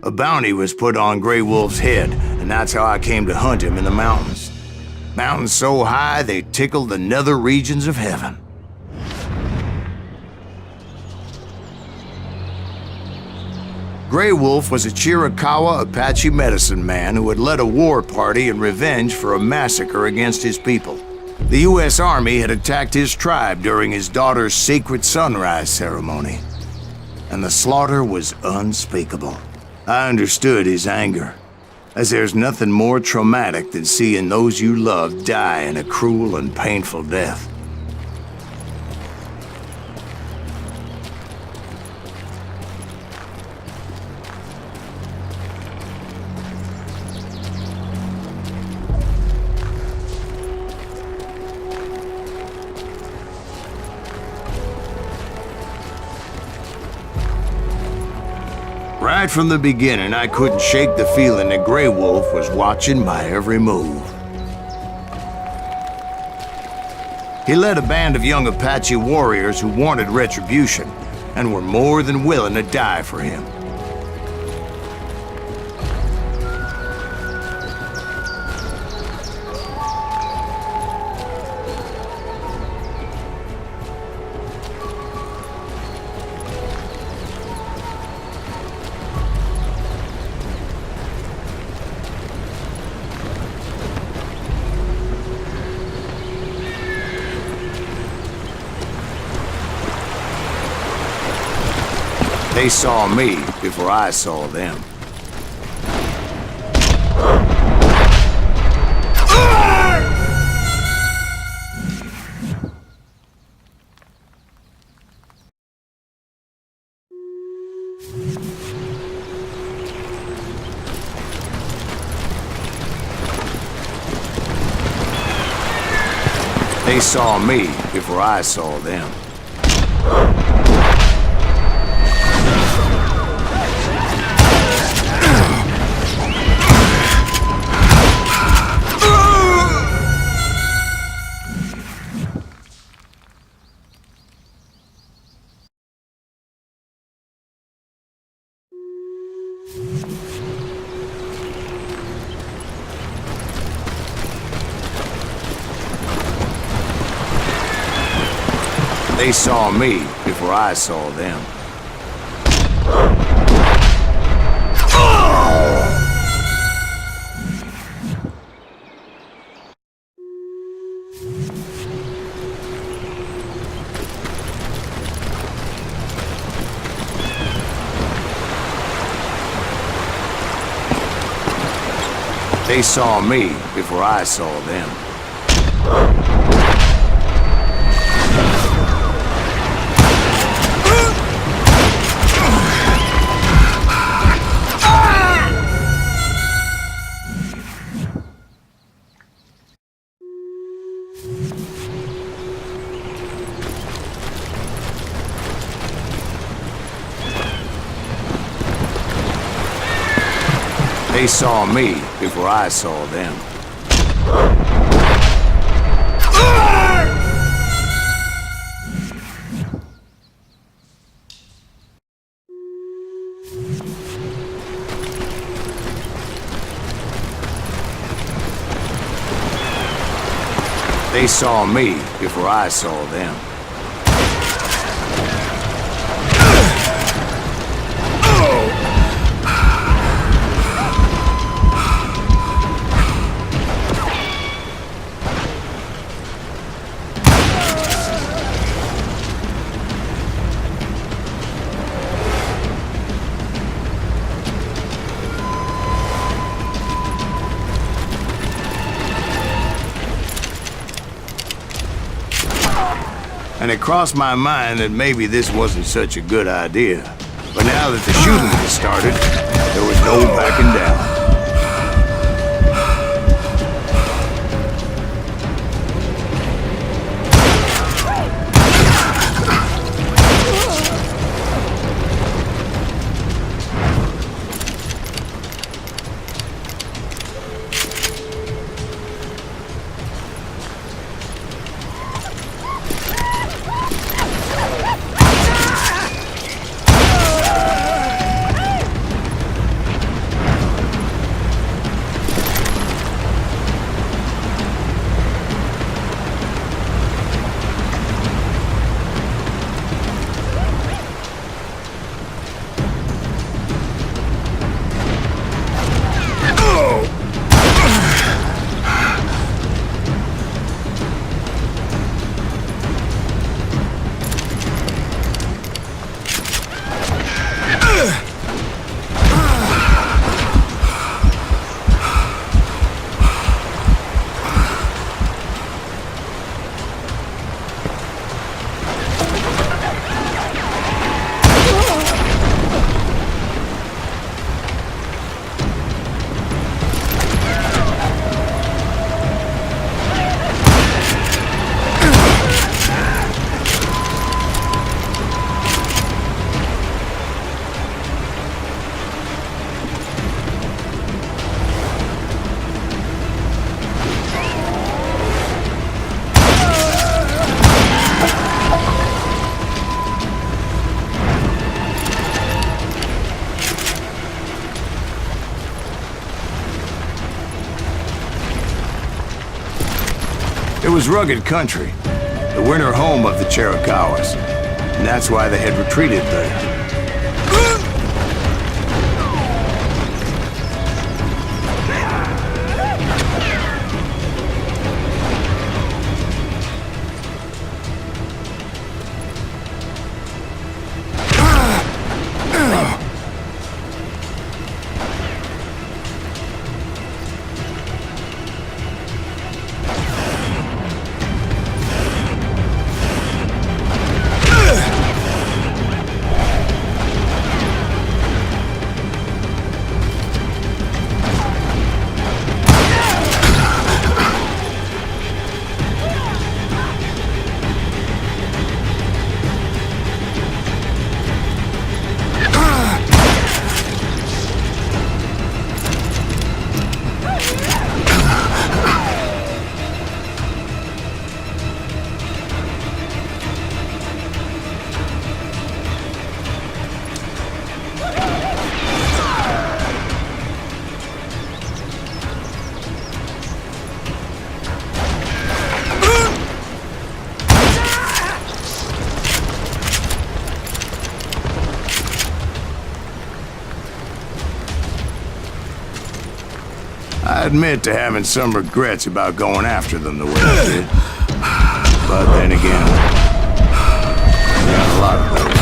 A bounty was put on Grey Wolf's head, and that's how I came to hunt him in the mountains. Mountains so high they tickled the nether regions of heaven. Grey Wolf was a Chiricahua Apache medicine man who had led a war party in revenge for a massacre against his people. The U.S. Army had attacked his tribe during his daughter's sacred sunrise ceremony, and the slaughter was unspeakable. I understood his anger, as there's nothing more traumatic than seeing those you love die in a cruel and painful death. Right from the beginning, I couldn't shake the feeling that Grey Wolf was watching my every move. He led a band of young Apache warriors who wanted retribution and were more than willing to die for him. They saw me before I saw them. They saw me before I saw them. They saw me before I saw them. They saw me before I saw them. They saw me before I saw them. They saw me before I saw them. And it crossed my mind that maybe this wasn't such a good idea. But now that the shooting had started, there was no backing down. It was rugged country, the winter home of the Chiricahuas, and that's why they had retreated there. I admit to having some regrets about going after them the way I did. But then again, we got a lot of them.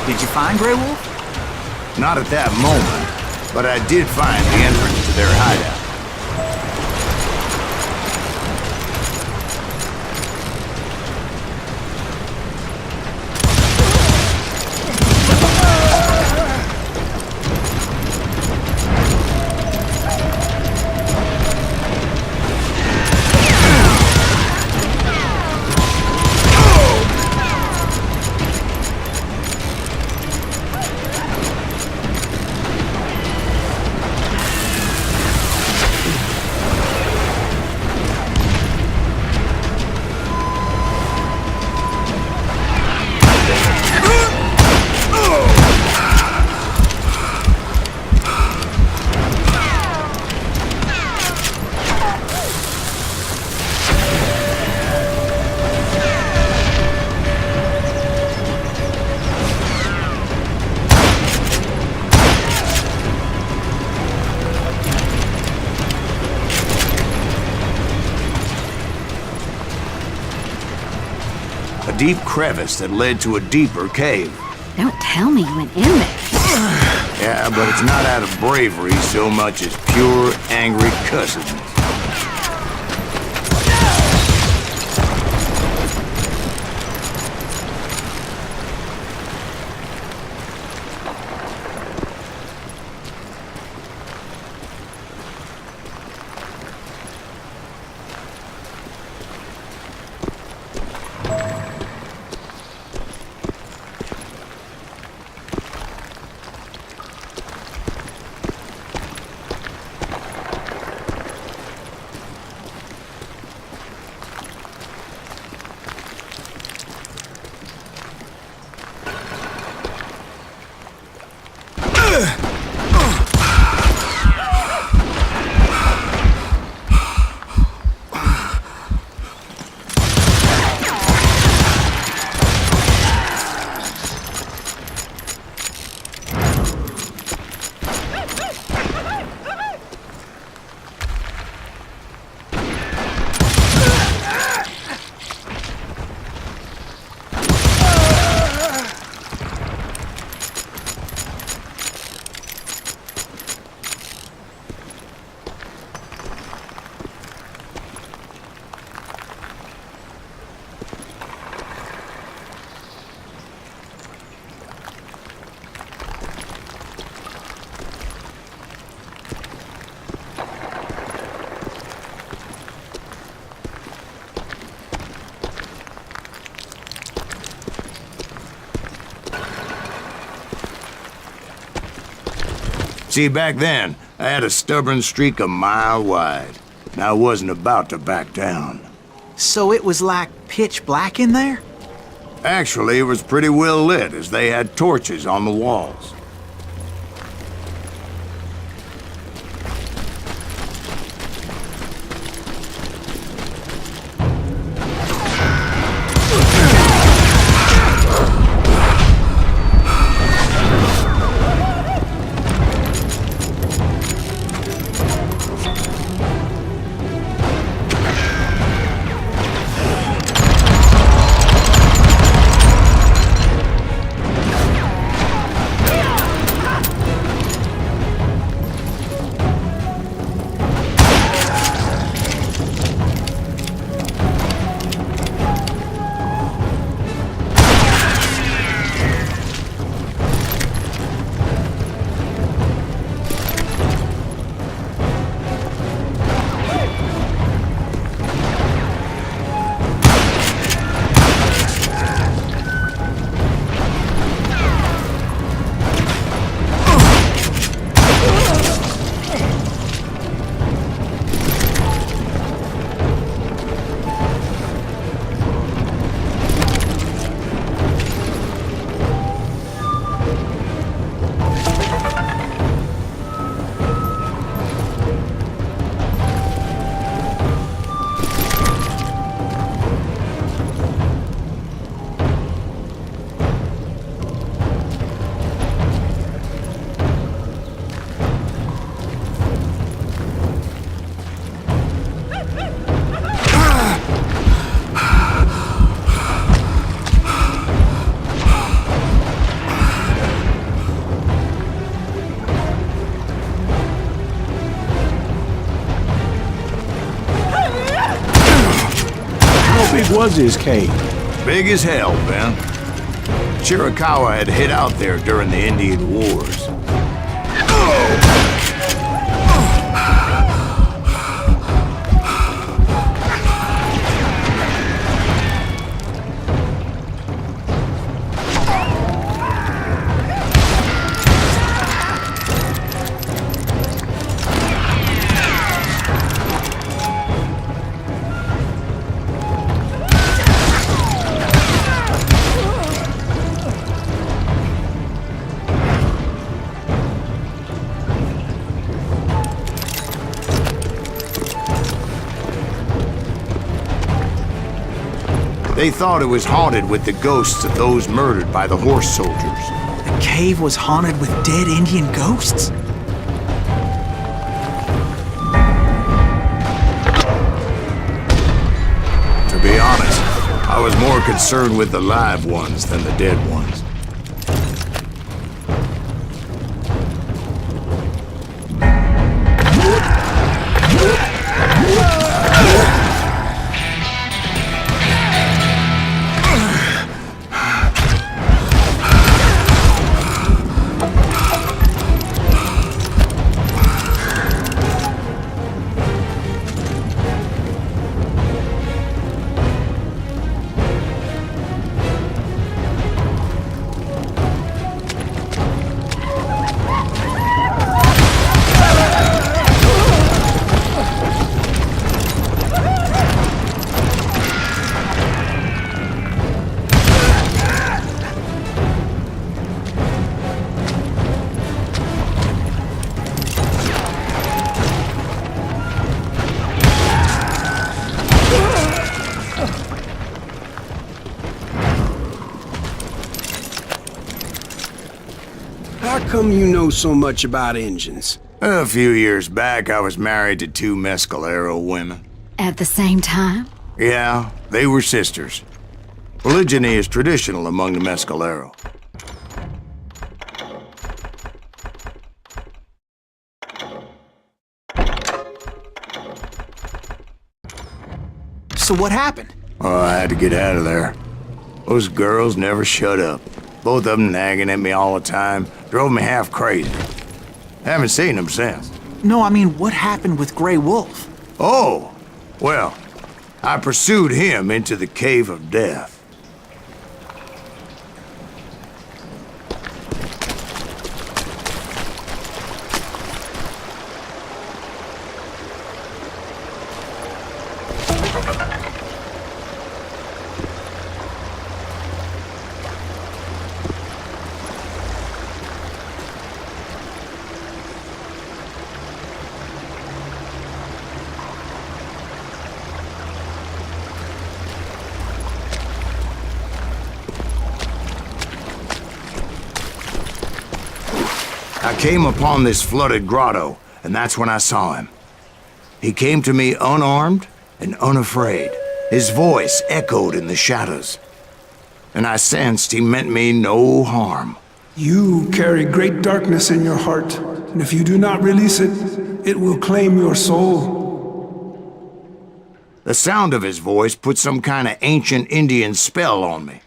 Did you find Grey Wolf? Not at that moment, but I did find the entrance to their hideout. A deep crevice that led to a deeper cave. Don't tell me you went in there. Yeah, but it's not out of bravery so much as pure, angry cussedness. See, back then, I had a stubborn streak a mile wide, and I wasn't about to back down. So it was like pitch black in there? Actually, it was pretty well lit, as they had torches on the walls. How big was his cave? Big as hell, Ben. Chiricahua had hid out there during the Indian Wars. They thought it was haunted with the ghosts of those murdered by the horse soldiers. The cave was haunted with dead Indian ghosts? To be honest, I was more concerned with the live ones than the dead ones. How come you know so much about engines? A few years back, I was married to two Mescalero women. At the same time? Yeah, they were sisters. Polygyny is traditional among the Mescalero. So what happened? Oh, I had to get out of there. Those girls never shut up. Both of them nagging at me all the time. Drove me half crazy. Haven't seen them since. No, I mean, what happened with Grey Wolf? Oh, well, I pursued him into the Cave of Death. I came upon this flooded grotto, and that's when I saw him. He came to me unarmed and unafraid. His voice echoed in the shadows, and I sensed he meant me no harm. You carry great darkness in your heart, and if you do not release it, it will claim your soul. The sound of his voice put some kind of ancient Indian spell on me.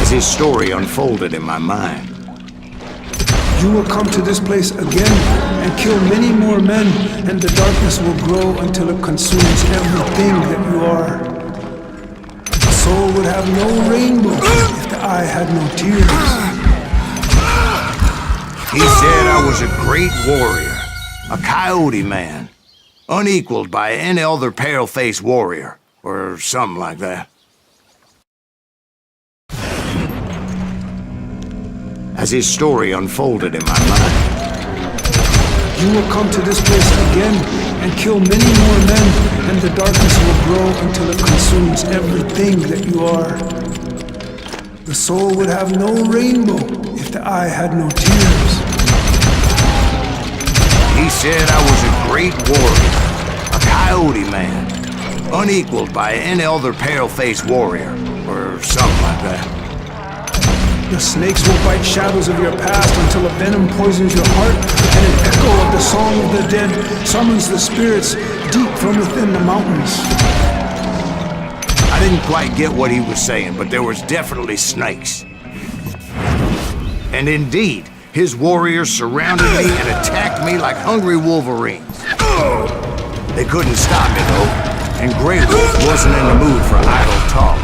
As his story unfolded in my mind, You will come to this place again and kill many more men, and the darkness will grow until it consumes everything that you are. The soul would have no rainbow if the eye had no tears. he said I was a great warrior, a coyote man, unequaled by any other pale-faced warrior, or something like that. As his story unfolded in my mind, You will come to this place again and kill many more men, and the darkness will grow until it consumes everything that you are. The soul would have no rainbow if the eye had no tears. he said I was a great warrior, a coyote man, unequaled by any other pale-faced warrior, or something like that. The snakes will bite shadows of your past until a venom poisons your heart, and an echo of the song of the dead summons the spirits deep from within the mountains. I didn't quite get what he was saying, but there was definitely snakes. And indeed, his warriors surrounded me and attacked me like hungry wolverines. They couldn't stop me, though, and Grey Wolf wasn't in the mood for idle talk.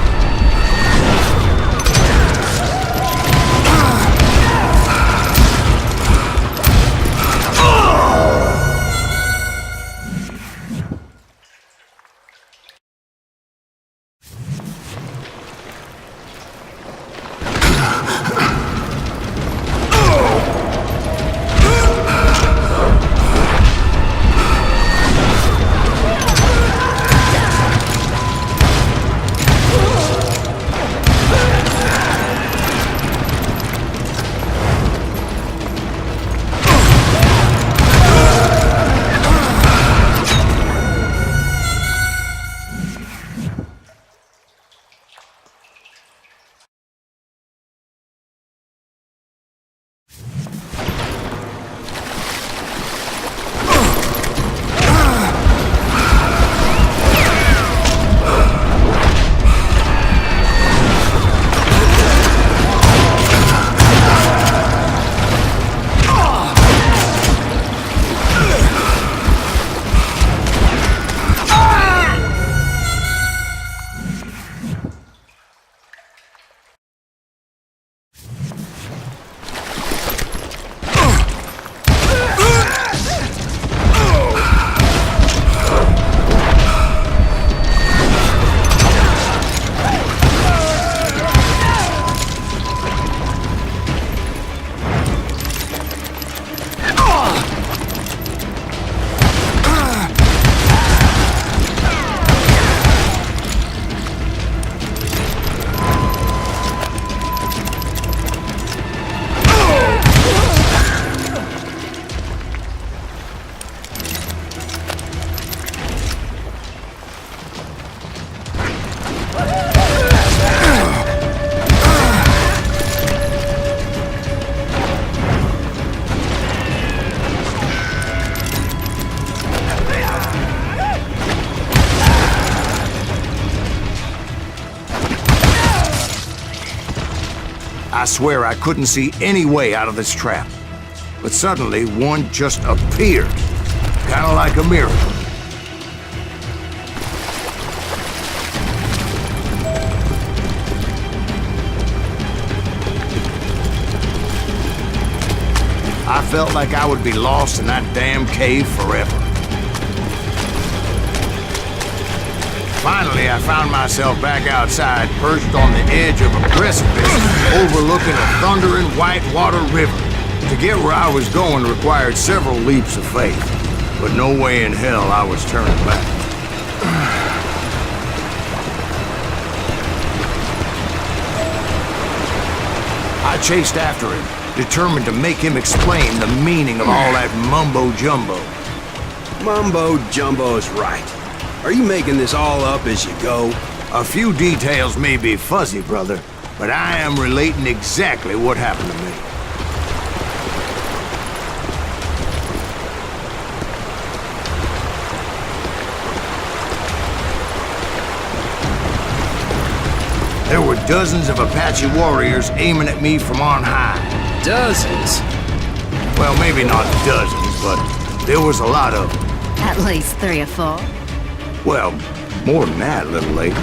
I swear I couldn't see any way out of this trap. But suddenly, one just appeared. Kind of like a miracle. I felt like I would be lost in that damn cave forever. Finally, I found myself back outside, perched on the edge of a precipice, overlooking a thundering whitewater river. To get where I was going required several leaps of faith, but no way in hell I was turning back. chased after him, determined to make him explain the meaning of all that mumbo-jumbo. Mumbo-jumbo is right. Are you making this all up as you go? A few details may be fuzzy, brother, but I am relating exactly what happened to me. There were dozens of Apache warriors aiming at me from on high. Dozens? Well, maybe not dozens, but there was a lot of them. At least 3 or 4. Well, more than that, little lady.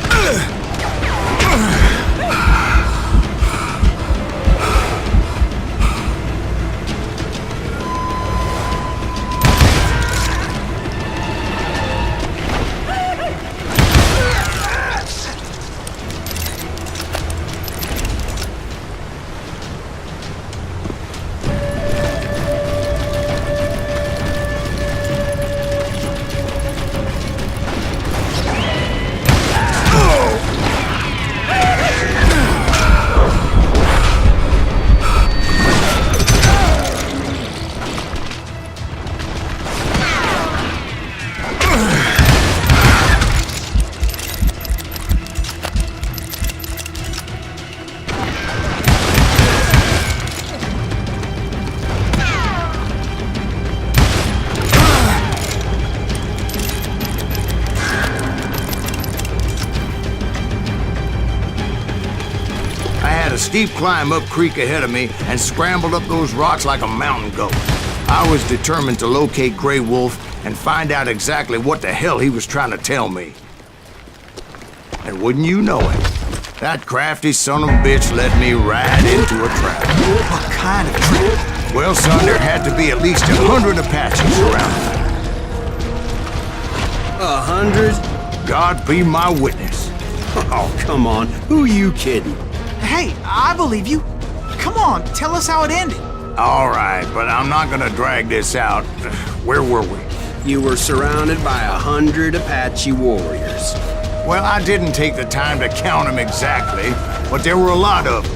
Steep climb up creek ahead of me and scrambled up those rocks like a mountain goat. I was determined to locate Grey Wolf and find out exactly what the hell he was trying to tell me. And wouldn't you know it, that crafty son of a bitch led me right into a trap. What kind of trap? Well, son, there had to be at least 100 Apaches around me. 100? God be my witness. Oh, come on. Who are you kidding? Hey, I believe you. Come on, tell us how it ended. All right, but I'm not gonna drag this out. Where were we? You were surrounded by 100 Apache warriors. Well, I didn't take the time to count them exactly, but there were a lot of them.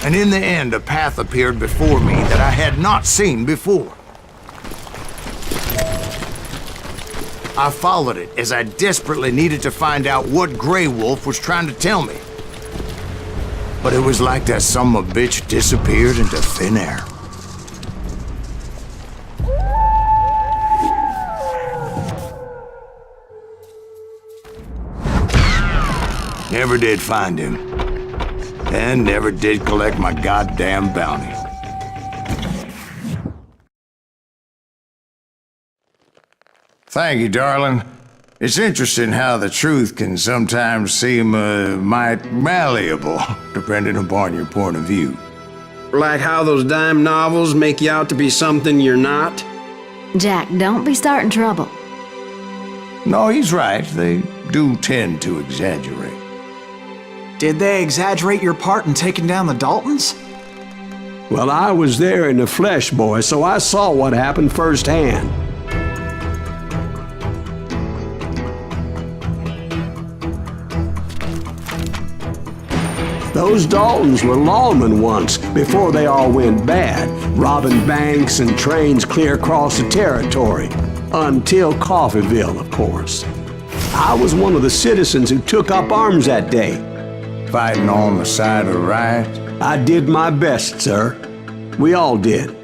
And in the end, a path appeared before me that I had not seen before. I followed it as I desperately needed to find out what Grey Wolf was trying to tell me. But it was like that son of a bitch disappeared into thin air. Never did find him. And never did collect my goddamn bounty. Thank you, darling. It's interesting how the truth can sometimes seem, might malleable, depending upon your point of view. Like how those dime novels make you out to be something you're not? Jack, don't be starting trouble. No, he's right. They do tend to exaggerate. Did they exaggerate your part in taking down the Daltons? Well, I was there in the flesh, boy, so I saw what happened firsthand. Those Daltons were lawmen once, before they all went bad, robbing banks and trains clear across the territory. Until Coffeeville, of course. I was one of the citizens who took up arms that day. Fighting on the side of the riot? I did my best, sir. We all did.